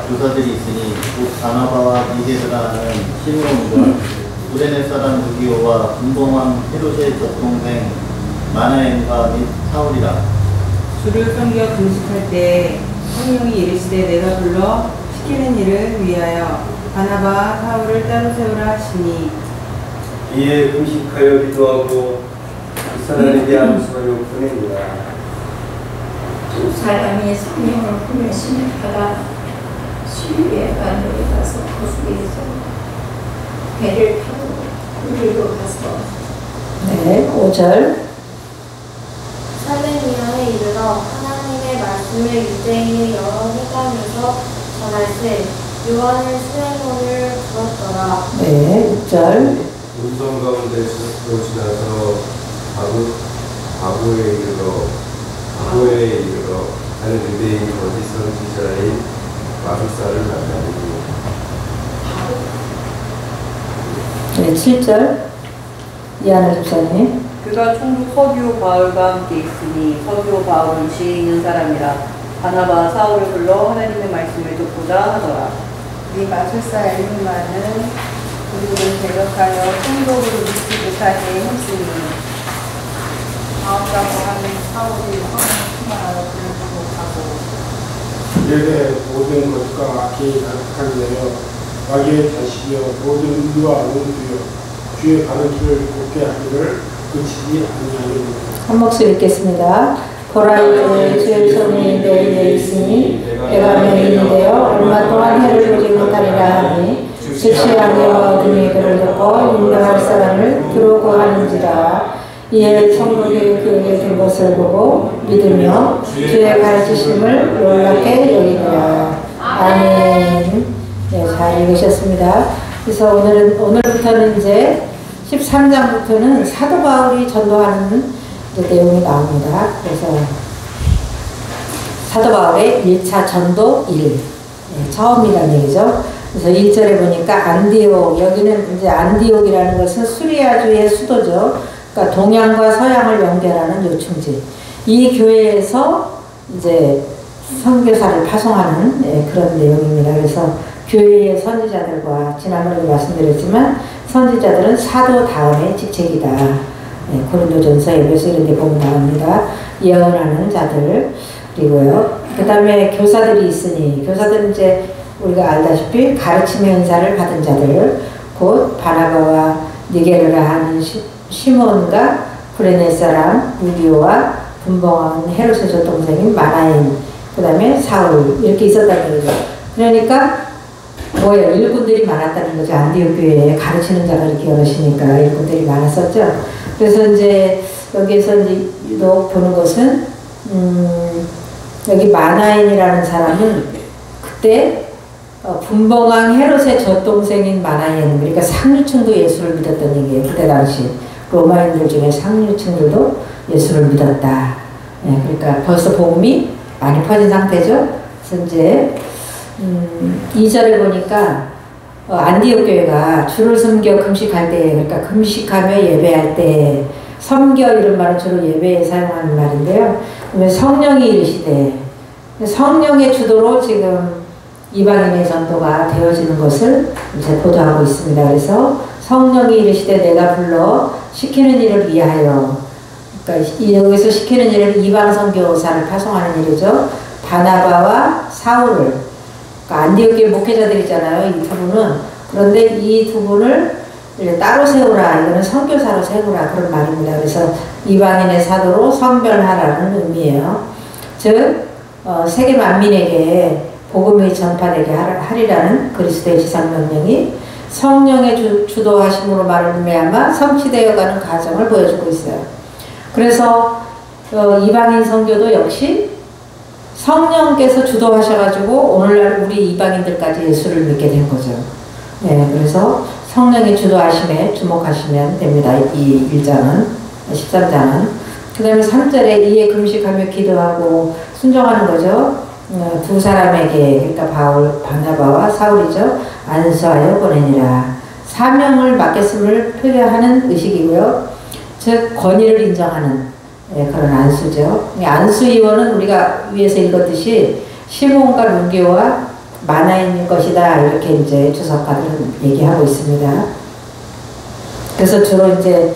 교사들이 있으니 곧 바나바와 니게르라 하는 시므온과 구레네 사람 루기오와 분봉왕 헤롯의 젖동생 마나엔과 및 사울이라. 주를 섬겨 금식할 때 성령이 이르시되 내가 불러 시키는 일을 위하여 바나바와 사울을 따로 세우라 하시니 이에 금식하여 기도하고 그 사람에게 암소하여 보냅니다. 두 사람이 성령을 품으심을 받아 수유의 반도에 가서 거수에서 배를 타고 우리로 가서 네, 5절. 살레미아에 이르러 하나님의 말씀을 유대인의 여러 회당에서 전할세 요한을 수행원을 부었더라. 네, 6절. 운성 가운데서 지나서 바보에 이르러 하는 유대인 거짓 선지자인 마술사를 만나니. 네, 7절. 이하늘 집사님. 그가 총독 서기오 바울과 함께 있으니 서기오 바울은 지혜 있는 사람이라 바나바 사울을 불러 하나님의 말씀을 듣고자 하더라. 이 마술사 엘리마는 우리를 대적하여 총독으로 믿지 못하게 했으니 바울이라고 하는 사울이 성령을 충만하여 그를 보고하고 이에게 모든 것과 악이 가득한 자여 마귀의 자식이여 모든 의와 원수여 주의 가르침을 곱게 하기를 그치지 아니하리니. 한 목소리 읽겠습니다. 보라 이제 주의 손이 내 위에 있으니 내가 맹인이 되어 얼마 동안 해를 보지 못하리라 하니 실시하며 어둠이 그를 덮어 인도할 사람을 들어오고 하는지라. 이에 성도들이 그에게 든 것을 보고 믿으며 주의 가르치심을 놀랍게 여기니라. 아멘. 네, 잘 읽으셨습니다. 그래서 오늘부터는 이제 13장부터는 사도 바울이 전도하는 내용이 나옵니다. 그래서 사도 바울의 1차 전도 1, 네, 처음이라는 얘기죠. 그래서 1절에 보니까 안디옥, 여기는 이제 안디옥이라는 것은 수리아주의 수도죠. 그러니까 동양과 서양을 연결하는 요충지. 이 교회에서 이제 선교사를 파송하는 그런 내용입니다. 그래서 교회의 선지자들과 지난번에도 말씀드렸지만 선지자들은 사도 다음의 직책이다. 고린도전서, 에베소 이런 데 보면 나옵니다. 예언하는 자들. 그리고요. 그 다음에 교사들이 있으니 교사들은 이제 우리가 알다시피 가르침의 은사를 받은 자들, 곧 바나바와 니게르라 하는 시몬과 구레네 사람 루기오와 분봉왕 헤롯의 젖동생인 마나엔, 그 다음에 사울 이렇게 있었다는 거죠. 그러니까 뭐예요? 일꾼들이 많았다는 거죠. 안디옥 교회에 가르치는 자가 이렇게 여럿이니까 일꾼들이 많았었죠. 그래서 이제 여기에서 이제 유독 보는 것은 여기 마나엔이라는 사람은 그때 분봉왕 헤롯의 젖동생인 마나엔, 그러니까 상류층도 예수를 믿었던 얘기예요. 그때 당시 로마인들 중에 상류층들도 예수를 믿었다. 네, 그러니까 벌써 복음이 많이 퍼진 상태죠. 그래서 이제 2절에 보니까 안디옥 교회가 주를 섬겨 금식할 때, 그러니까 금식하며 예배할 때, 섬겨 이런 말은 주로 예배에 사용하는 말인데요. 그러면 성령이 이르시되, 성령의 주도로 지금 이방인의 전도가 되어지는 것을 이제 보도하고 있습니다. 그래서 성령이 이르시되 내가 불러 시키는 일을 위하여, 그러니까 여기서 시키는 일은 이방 선교사를 파송하는 일이죠. 바나바와 사울을, 그러니까 안디옥 교회 목회자들이잖아요. 이 두 분은. 그런데 이 두 분을 따로 세우라. 이거는 선교사로 세우라. 그런 말입니다. 그래서 이방인의 사도로 선별하라는 의미예요. 즉 세계 만민에게 복음이 전파되게 하리라는 그리스도의 지상명령이 성령의 주도하심으로 말미암아 성취되어가는 과정을 보여주고 있어요. 그래서 이방인 선교도 역시 성령께서 주도하셔가지고 오늘날 우리 이방인들까지 예수를 믿게 된 거죠. 네, 그래서 성령의 주도하심에 주목하시면 됩니다. 이 1장은, 13장은. 그 다음에 3절에 이에 금식하며 기도하고 순종하는 거죠. 두 사람에게, 그러니까 바나바와 사울이죠. 안수하여 보내니라. 사명을 맡겼음을 표현하는 의식이고요. 즉 권위를 인정하는 그런 안수죠. 안수 이원은 우리가 위에서 읽었듯이 시몬과 루기오와 만화인 것이다. 이렇게 이제 주석가들은 얘기하고 있습니다. 그래서 주로 이제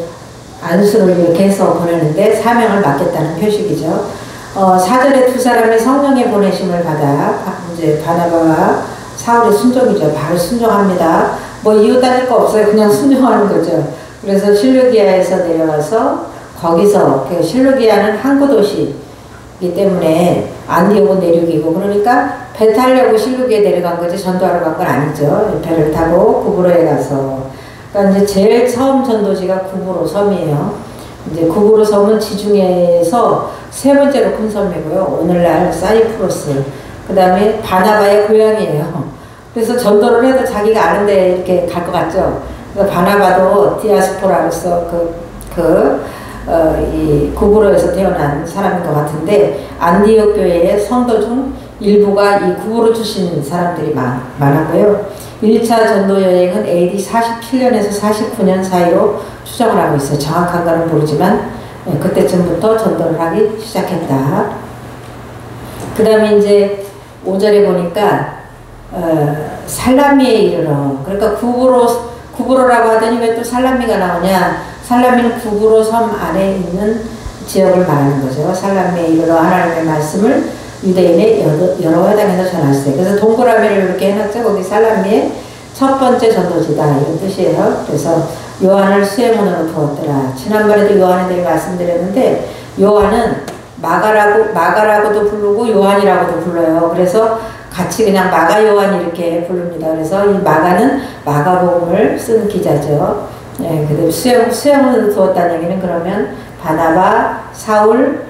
안수를 이렇게 해서 보내는데 사명을 맡겠다는 표식이죠. 4절에 두 사람이 성령의 보내심을 받아 이제 바나바와 사울의 순종이죠. 바로 순종합니다. 뭐 이유 따질 거 없어요. 그냥 순종하는 거죠. 그래서 실루기아에서 내려와서 거기서 그 실루기아는 항구 도시이기 때문에 안디옥은 내륙이고 그러니까 배 타려고 실루기에 내려간 거지 전도하러 간 건 아니죠. 배를 타고 구브로에 가서 그러니까 이제 제일 처음 전도지가 구브로 섬이에요. 이제 구브로 섬은 지중해에서 세 번째로 큰 섬이고요. 오늘날 사이프러스 그 다음에 바나바의 고향이에요. 그래서 전도를 해도 자기가 아는데 이렇게 갈 것 같죠. 그래서 바나바도 디아스포라로서 이 구브로에서 태어난 사람인 것 같은데 안디옥 교회의 성도 중 일부가 이 구브로 출신 사람들이 많았고요. 1차 전도 여행은 AD 47년에서 49년 사이로 추정을 하고 있어요. 정확한 거는 모르지만 그때쯤부터 전도를 하기 시작했다. 그 다음에 이제 5절에 보니까 살라미에 이르러 그러니까 구브로라고 하더니 왜 또 살라미가 나오냐. 살라미는 구브로 섬 안에 있는 지역을 말하는 거죠. 살라미에 이르러 하나님의 말씀을 유대인의 여러 회당에서 전하시되 그래서 동그라미를 이렇게 해놨죠. 거기 살라미의 첫 번째 전도지다 이런 뜻이에요. 그래서 요한을 수행원으로 두었더라. 지난번에도 요한에 대해 말씀드렸는데 요한은 마가라고도 부르고 요한이라고도 불러요. 그래서 같이 그냥 마가 요한 이렇게 부릅니다. 그래서 이 마가는 마가복음을 쓴 기자죠. 예, 그다음에 수행원으로 두었다는 얘기는 그러면 바나바, 사울,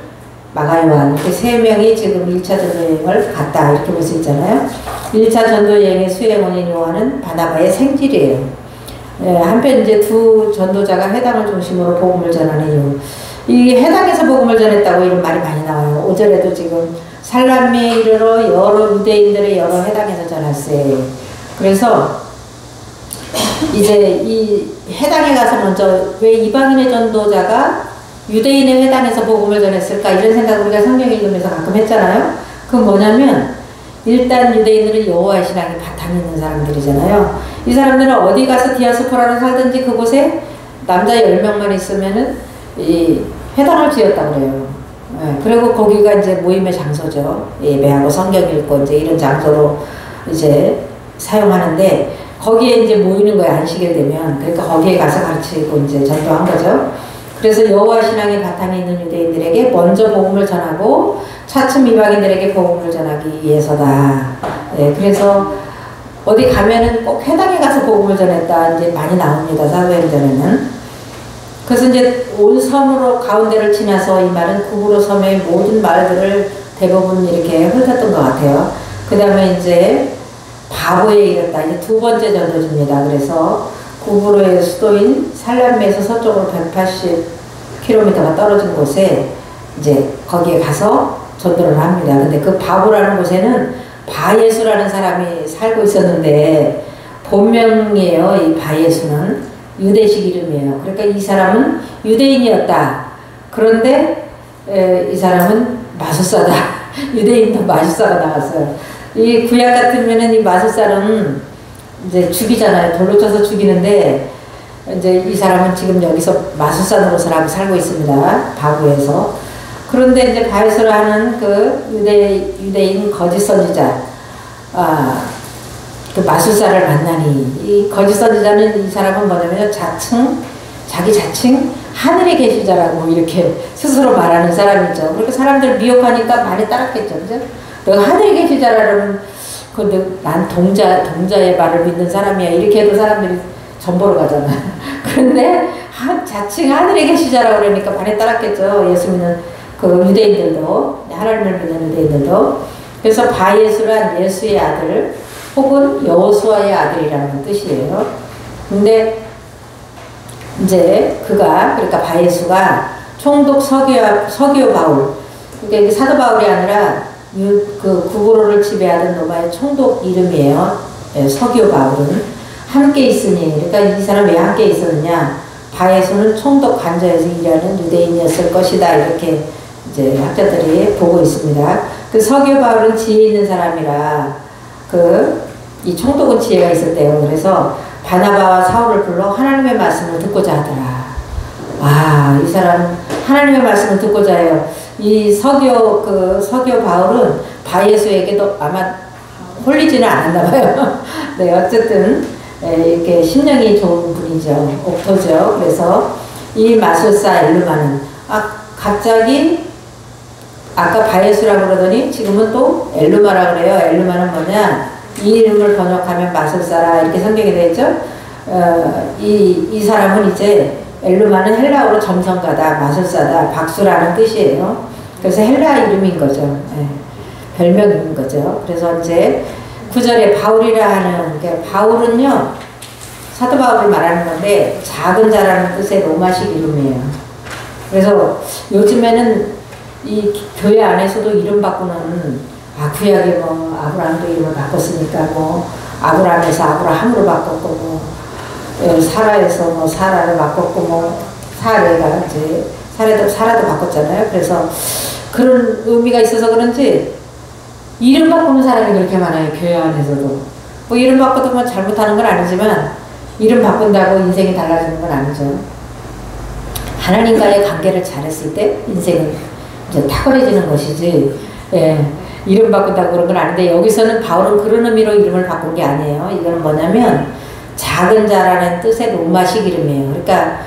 마가 요한 이렇게 세 명이 지금 1차 전도여행을 갔다 이렇게 볼 수 있잖아요. 1차 전도여행의 수행원인 요한은 바나바의 생질이에요. 예, 한편 이제 두 전도자가 해당을 중심으로 복음을 전하는 이유. 이 해당에서 복음을 전했다고 이런 말이 많이 나와요. 5절에도 지금 살라미에 이르러 여러 유대인들의 여러 해당에서 전했어요. 그래서 이제 이 해당에 가서 먼저 왜 이방인의 전도자가 유대인의 회당에서 복음을 전했을까 이런 생각을 우리가 성경 읽으면서 가끔 했잖아요. 그건 뭐냐면 일단 유대인들은 여호와의 신앙이 바탕이 있는 사람들이잖아요. 이 사람들은 어디 가서 디아스포라로 살든지 그곳에 남자 10명만 있으면은 이 회당을 지었다고 그래요. 예, 그리고 거기가 이제 모임의 장소죠. 예배하고 성경 읽고 이제 이런 장소로 이제 사용하는데 거기에 이제 모이는 거예요. 안식일 되면. 그러니까 거기에 가서 가르치고 이제 전도한 거죠. 그래서 여호와 신앙의 바탕에 있는 유대인들에게 먼저 복음을 전하고 차츰 이방인들에게 복음을 전하기 위해서다. 예, 그래서 어디 가면은 꼭 회당에 가서 복음을 전했다 이제 많이 나옵니다. 사도행전에는. 그래서 이제 온 섬으로 가운데를 지나서 이 말은 구브로 섬의 모든 마을들을 대부분 이렇게 훑었던 것 같아요. 그 다음에 이제 바보에 이르렀다. 이제 두 번째 전도지입니다. 그래서 구브로의 수도인 살라미에서 서쪽으로 180km가 떨어진 곳에 이제 거기에 가서 전도를 합니다. 근데 그 바보라는 곳에는 바예수라는 사람이 살고 있었는데 본명이에요. 이 바예수는 유대식 이름이에요. 그러니까 이 사람은 유대인이었다. 그런데 이 사람은 마술사다. 유대인도 마술사가 나왔어요. 이 구약 같으면은 이 마술사는 이제 죽이잖아요. 돌로 쳐서 죽이는데 이제 이 사람은 지금 여기서 마술사 노릇을 하고 살고 있습니다. 바구에서. 그런데 이제 바예수라 하는 그 유대인 거짓 선지자, 그 마술사를 만나니 이 거짓 선지자는 이 사람은 뭐냐면 자기 자칭 하늘에 계신 자라고 이렇게 스스로 말하는 사람이죠. 그렇게 사람들 미혹하니까 많이 따랐겠죠. 그죠? 내가 하늘에 계신 자라면 근데 난 동자의 말을 믿는 사람이야. 이렇게 해도 사람들이 전보러 가잖아. 그런데 자칭 하늘에 계신 자라고 그러니까 많이 따랐겠죠. 예수 믿는 그 유대인들도, 하나님을 믿는 유대인들도. 그래서 바예수란 예수의 아들 혹은 여호수아의 아들이라는 뜻이에요. 근데 이제 그러니까 바예수가 총독 서기오 바울, 그러니까 이게 사도 바울이 아니라 그 구브로를 지배하던 로마의 총독 이름이에요. 서기오 바울은 함께 있으니, 그러니까 이 사람 왜 함께 있었느냐? 바예수는 총독 관저에서 일하는 유대인이었을 것이다. 이렇게 이제 학자들이 보고 있습니다. 그 서기오 바울은 지혜 있는 사람이라 이 총독은 지혜가 있었대요. 그래서 바나바와 사울을 불러 하나님의 말씀을 듣고자 하더라. 와, 이 사람 하나님의 말씀을 듣고자 해요. 이 서교 바울은 바예수에게도 아마 홀리지는 않았나 봐요. 네, 어쨌든 이렇게 심령이 좋은 분이죠. 옥토죠. 그래서 이 마술사 엘루마는 갑자기 아까 바예수라고 그러더니 지금은 또 엘루마라 그래요. 엘루마는 뭐냐? 이 이름을 번역하면 마술사라 이렇게 성경이 되어 있죠. 이 사람은 이제 엘루마는 헬라어로 점성가다, 마술사다, 박수라는 뜻이에요. 그래서 헬라 이름인 거죠. 네. 별명인 거죠. 그래서 이제 9절에 바울이라 하는, 바울은요, 사도 바울을 말하는 건데, 작은 자라는 뜻의 로마식 이름이에요. 그래서 요즘에는 이 교회 안에서도 이름 바꾸는, 구약에 뭐, 아브라함도 이름을 바꿨으니까 뭐, 아브라함에서 아브라함으로 바꿨고, 뭐, 사라에서 뭐, 사라를 바꿨고, 뭐, 사례가 이제, 사라도 바꿨잖아요. 그래서 그런 의미가 있어서 그런지, 이름 바꾸는 사람이 그렇게 많아요. 교회 안에서도. 뭐 이름 바꿔도 뭐 잘못하는 건 아니지만 이름 바꾼다고 인생이 달라지는 건 아니죠. 하나님과의 관계를 잘했을 때 인생은 이제 탁월해지는 것이지, 예, 이름 바꾼다고 그런 건 아닌데, 여기서는 바울은 그런 의미로 이름을 바꾼 게 아니에요. 이거는 뭐냐면 작은 자라는 뜻의 로마식 이름이에요. 그러니까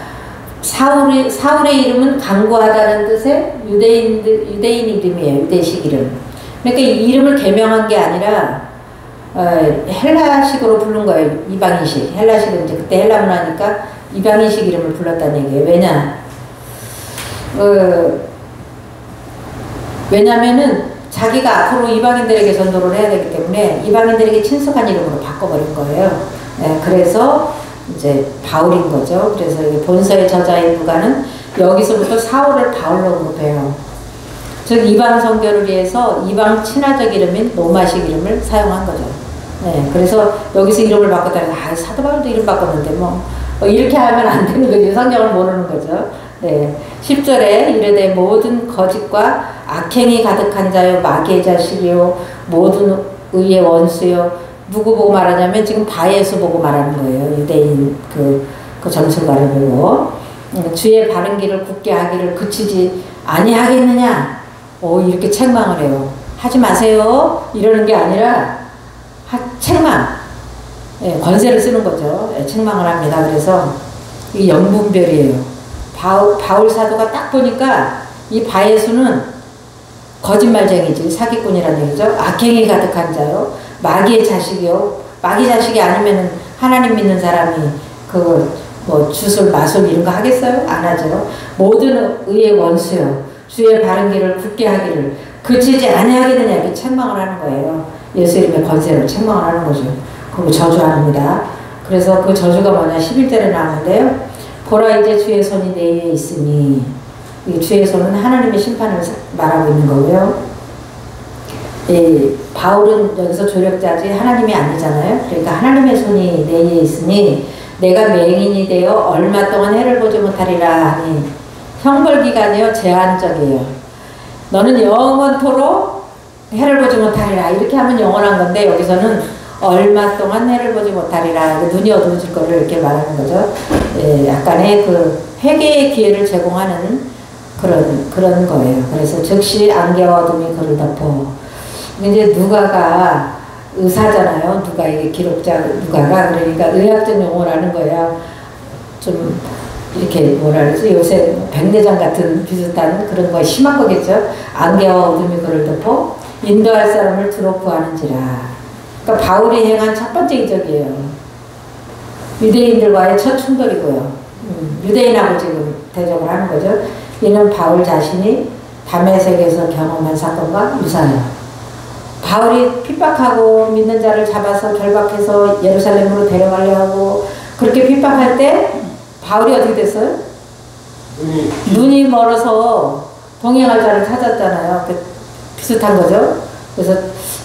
사울의 이름은 강구하다는 뜻의 유대인 이름이에요. 유대식 이름. 그러니까 이 이름을 개명한 게 아니라 헬라식으로 부른 거예요. 이방인식. 헬라식은 이제 그때 헬라 문화니까 이방인식 이름을 불렀다는 얘기예요. 왜냐면은 자기가 앞으로 이방인들에게 전도를 해야 되기 때문에 이방인들에게 친숙한 이름으로 바꿔버린 거예요. 네, 그래서 이제 바울인 거죠. 그래서 본서의 저자인 누가는 여기서부터 사울을 바울로 언급해요. 즉 이방 선교를 위해서 이방 친화적 이름인 로마식 이름을 사용한 거죠. 네, 그래서 여기서 이름을 바꿨다가 사도 바울도 이름 바꿨는데 뭐 이렇게 하면 안 되는 거죠. 성경을 모르는 거죠. 네, 10절에 이르되 모든 거짓과 악행이 가득한 자요 마귀의 자식이요 모든 의의 원수요. 누구 보고 말하냐면 지금 바예수 보고 말하는 거예요. 유대인 그 점술가를 보고 주의 바른 길을 굳게 하기를 그치지 아니하겠느냐. 이렇게 책망을 해요. 하지 마세요. 이러는 게 아니라 책망. 예, 권세를 쓰는 거죠. 예, 책망을 합니다. 그래서 이 영분별이에요. 바울 사도가 딱 보니까 이 바예수는 거짓말쟁이지, 사기꾼이라는 얘기죠. 악행이 가득한 자요. 마귀의 자식이요. 마귀 자식이 아니면 하나님 믿는 사람이 뭐 주술, 마술 이런 거 하겠어요? 안 하죠. 모든 의의 원수요. 주의 바른 길을 굳게 하기를 그치지 아니하겠느냐 이렇게 책망을 하는 거예요. 예수 이름의 권세로 책망을 하는 거죠. 그리고 저주합니다. 그래서 그 저주가 뭐냐 11절에 나오는데요. 보라 이제 주의 손이 내 위에 있으니, 이 주의 손은 하나님의 심판을 말하고 있는 거고요. 바울은 여기서 조력자지 하나님이 아니잖아요. 그러니까 하나님의 손이 내 위에 있으니 내가 맹인이 되어 얼마 동안 해를 보지 못하리라 하니, 형벌기간이요 제한적이에요. 너는 영원토록 해를 보지 못하리라 이렇게 하면 영원한 건데, 여기서는 얼마 동안 해를 보지 못하리라, 눈이 어두워질 거를 이렇게 말하는 거죠. 약간의 회개의 기회를 제공하는 그런 거예요. 그래서 즉시 안개와 어둠이 그를 덮어. 이제 누가가 의사잖아요. 누가 기록자 누가가, 그러니까 의학적 용어라는 거야. 좀 이렇게 뭐라 그러지, 요새 백내장 같은 비슷한 그런 거에 심한 거겠죠. 안개와 어둠이 그를 덮어 인도할 사람을 두루 구하는지라. 그러니까 바울이 행한 첫 번째 이적이에요. 유대인들과의 첫 충돌이고요. 유대인하고 지금 대적을 하는 거죠. 이는 바울 자신이 다메섹에서 경험한 사건과 유사해요. 바울이 핍박하고 믿는 자를 잡아서 결박해서 예루살렘으로 데려가려 하고 그렇게 핍박할 때 바울이 어떻게 됐어요? 눈이 멀어서 동행할 자를 찾았잖아요. 비슷한 거죠. 그래서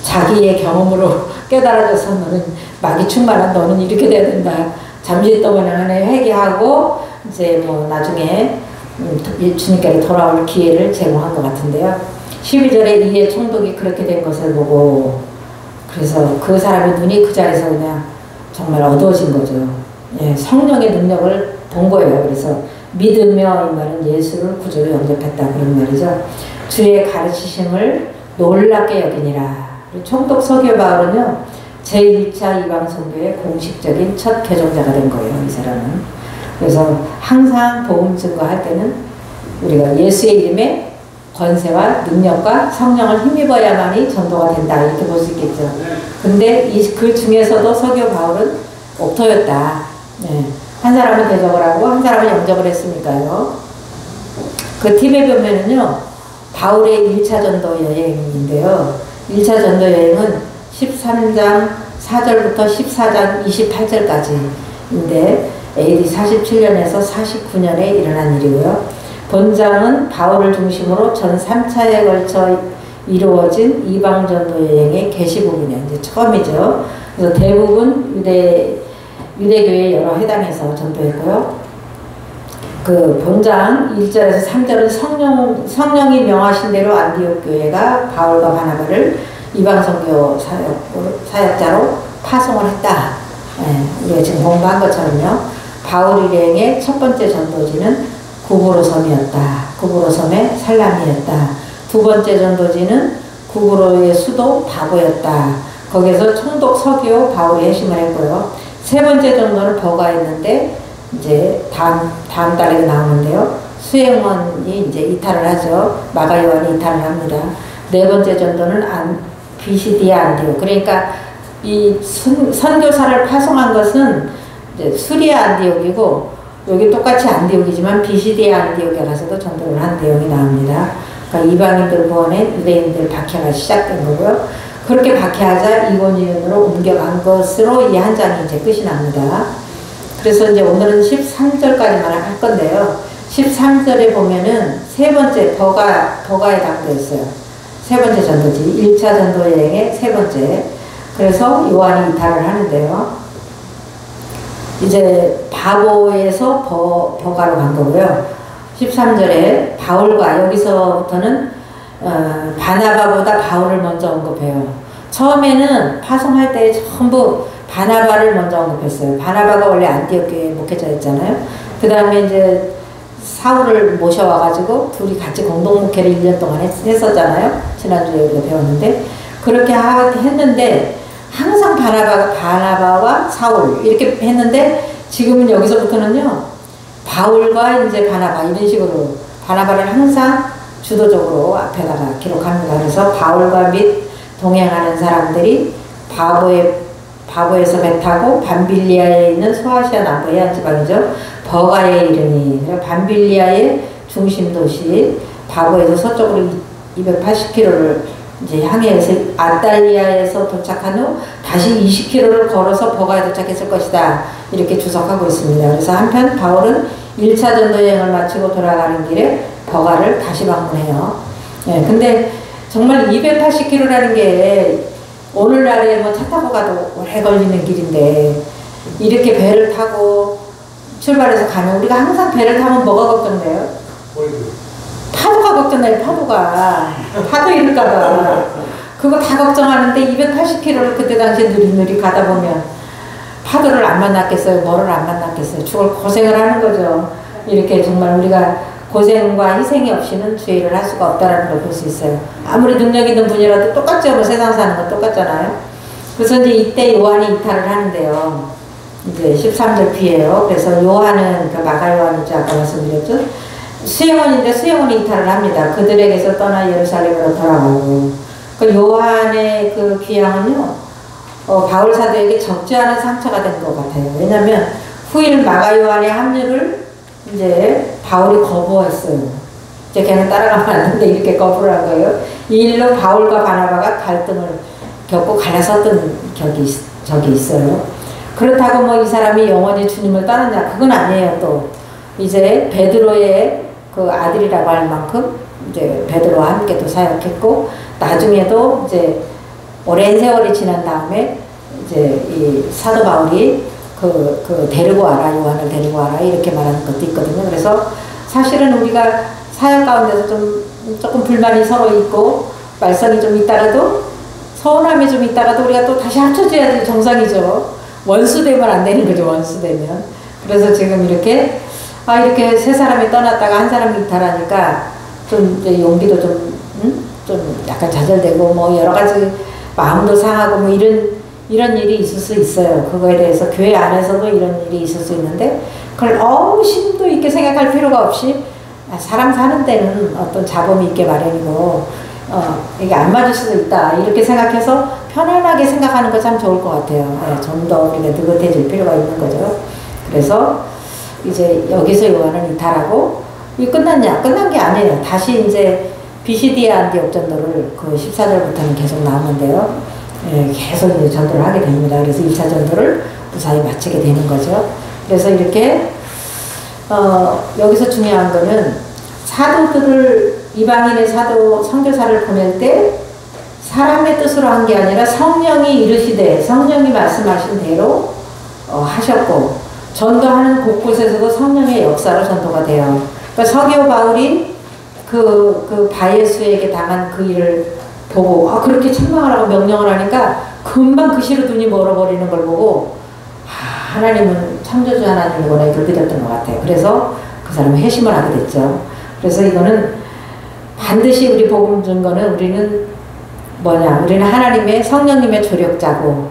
자기의 경험으로 깨달아져서 너는 마귀 충만한 너는 이렇게 돼야 된다. 잠시 동안은 회개하고 이제 뭐 나중에 주님께로 돌아올 기회를 제공한 것 같은데요. 12절에 이에 총독이 그렇게 된 것을 보고 그래서 그 사람의 눈이 그 자리에서 그냥 정말 어두워진 거죠. 예, 성령의 능력을 본 거예요. 그래서 믿으며 이 말은 예수를 구주로 영접했다 그런 말이죠. 주의 가르치심을 놀랍게 여기니라. 총독 서기오 바울은요 제1차 이방선교의 공식적인 첫 개종자가 된 거예요. 이 사람은. 그래서 항상 복음 증거할 때는 우리가 예수의 이름에 권세와 능력과 성령을 힘입어야만이 전도가 된다 이렇게 볼 수 있겠죠. 근데 그 중에서도 서기오 바울은 옥토였다. 네. 한 사람은 대적을 하고 한 사람은 영접을 했으니까요. 그 팁에 보면은요 바울의 1차 전도 여행인데요. 1차 전도 여행은 13장 4절부터 14장 28절까지인데 AD 47년에서 49년에 일어난 일이고요. 본장은 바울을 중심으로 전 3차에 걸쳐 이루어진 이방전도 여행의 계시부분이에요. 이제 처음이죠. 그래서 대부분 유대교의 여러 회당에서 전도했고요. 그 본장 1절에서 3절은 성령이 명하신 대로 안디옥 교회가 바울과 바나바를 이방선교 사역자로 파송을 했다. 예, 우리가 지금 공부한 것처럼요. 바울 일행의 첫 번째 전도지는 구브로섬이었다. 구브로섬의 살람이었다. 두 번째 전도지는 구브로의 수도 바보였다. 거기서 총독 서기오 바울이 회심을 했고요. 세 번째 전도는 버가였는데 이제 다음 달에 나오는데요. 수행원이 이제 이탈을 하죠. 마가 요한이 이탈을 합니다. 네 번째 전도는 비시디아 안디옥. 그러니까 이 선교사를 파송한 것은 이제 수리아 안디옥이고 여기 똑같이 안디옥이지만 비시디아 안디옥에 가서도 전도를 한 내용이 나옵니다. 그러니까 이방인들 구원에 유대인들 박해가 시작된 거고요. 그렇게 박해하자 이고니온으로 옮겨간 것으로 이 한 장이 이제 끝이 납니다. 그래서 이제 오늘은 13절까지만 할 건데요. 13절에 보면은 세 번째 버가에 담겨 있어요. 세 번째 전도지, 1차 전도 여행의 세 번째. 그래서 요한이 이탈을 하는데요. 이제 바보에서 버가로 간 거고요. 13절에 바울과 여기서부터는 바나바보다 바울을 먼저 언급해요. 처음에는 파송할 때 전부 바나바를 먼저 언급했어요. 바나바가 원래 안디옥 교회 목회자였잖아요. 그 다음에 이제 사울을 모셔와가지고 둘이 같이 공동 목회를 1년 동안 했었잖아요. 지난주에 우리가 배웠는데 그렇게 했는데 항상 바나바와 사울 이렇게 했는데 지금은 여기서부터는요 바울과 이제 바나바 이런 식으로 바나바를 항상 주도적으로 앞에다가 기록합니다. 그래서 바울과 및 동행하는 사람들이 바보에서 배 타고 밤빌리아에 있는 소아시아 남부의 한 지방이죠. 버가에 이르니 밤빌리아의 중심 도시 바보에서 서쪽으로 280km를 이제 향해서 아달리아에서 도착한 후 다시 20km를 걸어서 버가에 도착했을 것이다. 이렇게 주석하고 있습니다. 그래서 한편 바울은 1차 전도 여행을 마치고 돌아가는 길에 버가를 다시 방문해요. 예, 근데 정말 280km라는 게 오늘날에 뭐 차 타고 가도 오래 걸리는 길인데 이렇게 배를 타고 출발해서 가면 우리가 항상 배를 타면 뭐가 걱정돼요? 파도가 걱정돼요. 파도 이럴까봐 그거 다 걱정하는데 280km를 그때 당시에 느리느리 가다 보면 파도를 안 만났겠어요? 뭐를 안 만났겠어요? 죽을 고생을 하는 거죠. 이렇게 정말 우리가 고생과 희생이 없이는 주의를 할 수가 없다는 걸 볼 수 있어요. 아무리 능력 있는 분이라도 똑같죠. 뭐 세상 사는 건 똑같잖아요. 그래서 이제 이때 요한이 이탈을 하는데요. 이제 13절 뒤에요. 그래서 요한은 그 마가 요한이죠. 아까 말씀드렸죠. 수행원인데 수행원이 이탈을 합니다. 그들에게서 떠나 예루살렘으로 돌아가고. 그 요한의 그 귀향은요. 바울 사도에게 적지 않은 상처가 된 것 같아요. 왜냐하면 후일 마가 요한의 합류를 이제 바울이 거부했어요. 이제 걔는 따라가면 안 되는데 이렇게 거부를 한 거예요. 이 일로 바울과 바나바가 갈등을 겪고 갈라섰던 적이 있어요. 그렇다고 뭐 이 사람이 영원히 주님을 따르냐 그건 아니에요. 또 이제 베드로의 그 아들이라고 할 만큼 이제 베드로와 함께 또 사역했고 나중에도 이제 오랜 세월이 지난 다음에 이제 이 사도 바울이 데리고 와라, 요한을 데리고 와라, 이렇게 말하는 것도 있거든요. 그래서 사실은 우리가 사역 가운데서 조금 불만이 서로 있고, 말썽이 좀 있다가도 서운함이 좀 있다가도 우리가 또 다시 합쳐져야지 정상이죠. 원수되면 안 되는 거죠. 원수되면. 그래서 지금 이렇게 이렇게 세 사람이 떠났다가 한 사람이 이탈하니까 좀 이제 용기도 좀 약간 좌절되고 뭐 여러 가지 마음도 상하고 뭐 이런 일이 있을 수 있어요. 그거에 대해서 교회 안에서도 이런 일이 있을 수 있는데 그걸 심도 있게 생각할 필요가 없이 사람 사는 데는 어떤 잡음이 있게 마련이고 이게 안 맞을 수도 있다 이렇게 생각해서 편안하게 생각하는 거 참 좋을 것 같아요. 좀 더 우리가 느긋해질 필요가 있는 거죠. 그래서 이제 여기서 요한은 이탈하고 이게 끝났냐? 끝난 게 아니에요. 다시 이제 비시디아 안디옥 전도를 그 14절부터는 계속 나오는데요. 계속 이제 전도를 하게 됩니다. 그래서 1차 전도를 무사히 마치게 되는 거죠. 그래서 이렇게 여기서 중요한 거는 사도들을 이방인의 사도 선교사를 보낼 때 사람의 뜻으로 한 게 아니라 성령이 이르시되 성령이 말씀하신 대로 하셨고 전도하는 곳곳에서도 성령의 역사로 전도가 돼요. 그러니까 서기오 바울이 그 바예수에게 당한 그 일을 보고 그렇게 책망을 하고 명령을 하니까 금방 그 시로 눈이 멀어버리는 걸 보고 하나님은 창조주 하나님이구나 이걸 믿었던 것 같아요. 그래서 그 사람은 회심을 하게 됐죠. 그래서 이거는 반드시 우리 복음 증거는 우리는 우리는 하나님의 성령님의 조력자고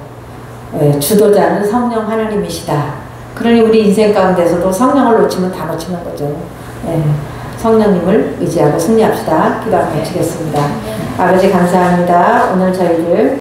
주도자는 성령 하나님이시다. 그러니 우리 인생 가운데서도 성령을 놓치면 다 놓치는 거죠. 성령님을 의지하고 승리합시다. 기도하고 마치겠습니다. 아버지 감사합니다. 오늘 저희를